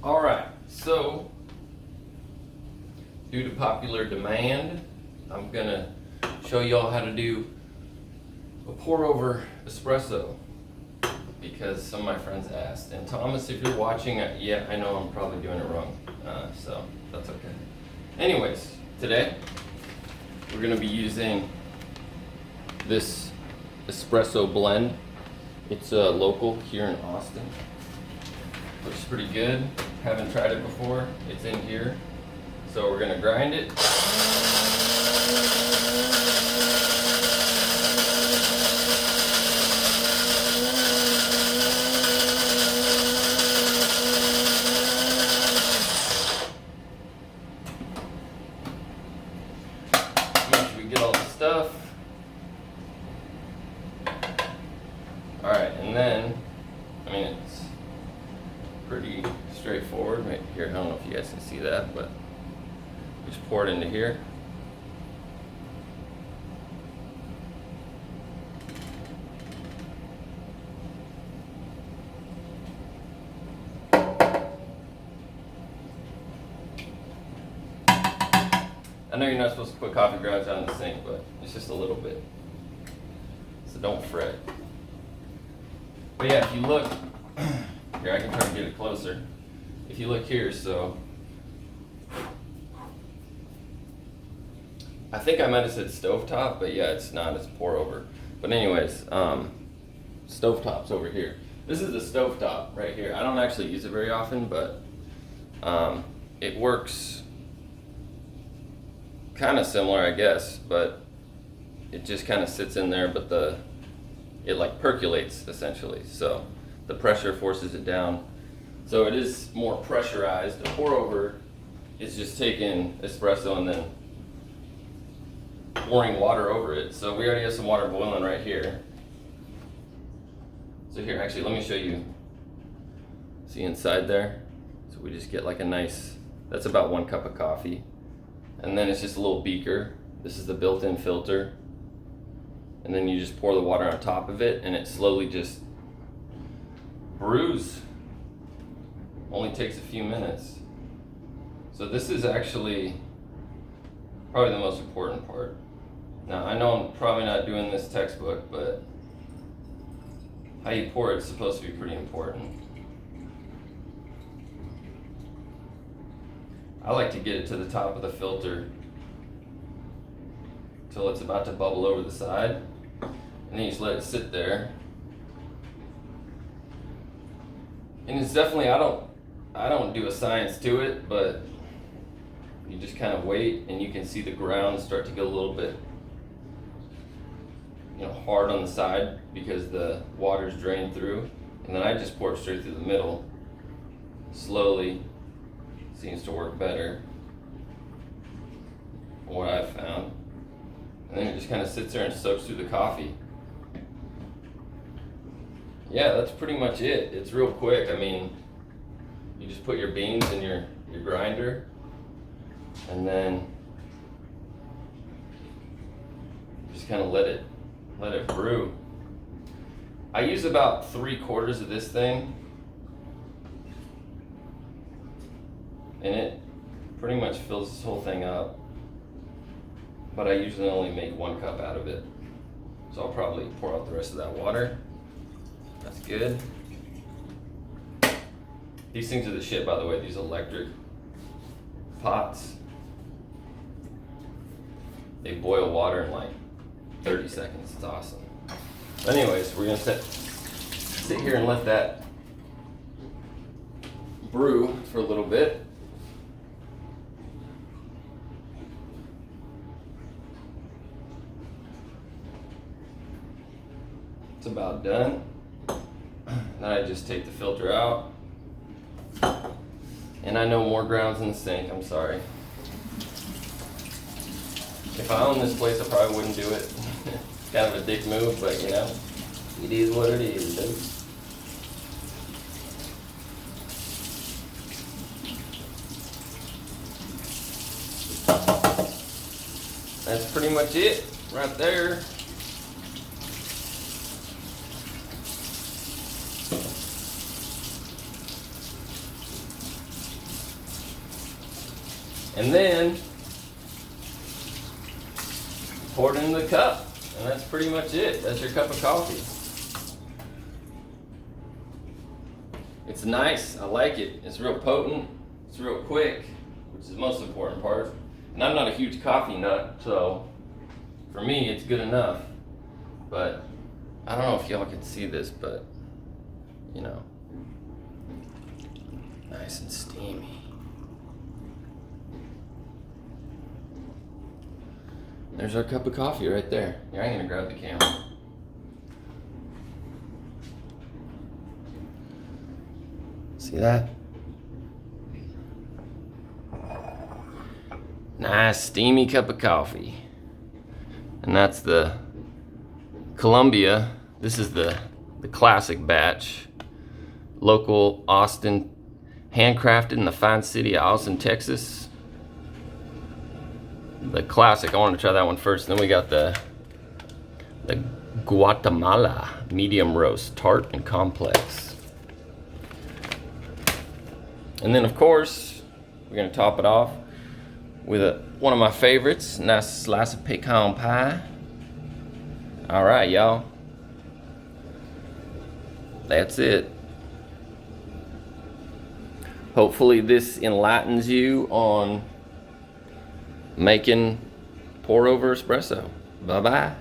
Alright, so due to popular demand, I'm gonna show y'all how to do a pour over espresso because some of my friends asked. And Thomas, if you're watching, yeah, I know I'm probably doing it wrong, so that's okay. Anyways, today we're gonna be using this espresso blend. It's local here in Austin. Looks pretty good. Haven't tried it before. It's in here. So we're gonna grind it. Make sure we get all the stuff. Alright, and then, it's pretty straightforward. Right here, I don't know if you guys can see that, but just pour it into here. I know you're not supposed to put coffee grounds down in the sink, but it's just a little bit. So don't fret. But yeah, if you look, here I can try to get it closer. If you look here, so I think I might have said stovetop, but yeah, it's not, it's pour over. But anyways, stovetop's over here. This is the stovetop right here. I don't actually use it very often, but it works kind of similar, I guess, but it just kind of sits in there, but it like percolates essentially. So the pressure forces it down. So it is more pressurized. The pour over is just taking espresso and then pouring water over it. So we already have some water boiling right here. So here, actually, let me show you. See inside there? So we just get like a nice, that's about 1 cup of coffee. And then it's just a little beaker. This is the built-in filter. And then you just pour the water on top of it and it slowly just brews. Only takes a few minutes. So this is actually probably the most important part. Now I know I'm probably not doing this textbook, but how you pour it's supposed to be pretty important. I like to get it to the top of the filter until it's about to bubble over the side, and then you just let it sit there. And it's definitely, I don't do a science to it, but you just kind of wait and you can see the ground start to get a little bit hard on the side because the water's drained through. And then I just pour it straight through the middle. Slowly. Seems to work better from what I've found. And then it just kind of sits there and soaks through the coffee. Yeah, that's pretty much it. It's real quick. You just put your beans in your grinder and then just kind of let it brew. I use about 3/4 of this thing, and it pretty much fills this whole thing up, but I usually only make 1 cup out of it, so I'll probably pour out the rest of that water. That's good. These things are the shit, by the way, these electric pots. They boil water in like 30 seconds. It's awesome. Anyways, we're gonna sit here and let that brew for a little bit. It's about done. Then I just take the filter out. And I know more grounds in the sink, I'm sorry. If I owned this place, I probably wouldn't do it. It's kind of a dick move, but it is what it is, dude. That's pretty much it right there. And then pour it into the cup. And that's pretty much it. That's your cup of coffee. It's nice. I like it. It's real potent. It's real quick, which is the most important part. And I'm not a huge coffee nut, so for me it's good enough. But I don't know if y'all can see this, but you know, nice and steamy. There's our cup of coffee right there. Here, I'm gonna grab the camera. See that? Nice steamy cup of coffee. And that's the Columbia. This is the classic batch. Local Austin, handcrafted in the fine city of Austin, Texas. The classic, I want to try that one first. Then we got the Guatemala medium roast, tart and complex. And then of course, we're gonna top it off with one of my favorites, nice slice of pecan pie. All right, y'all. That's it. Hopefully this enlightens you on making pour over espresso. Bye-bye.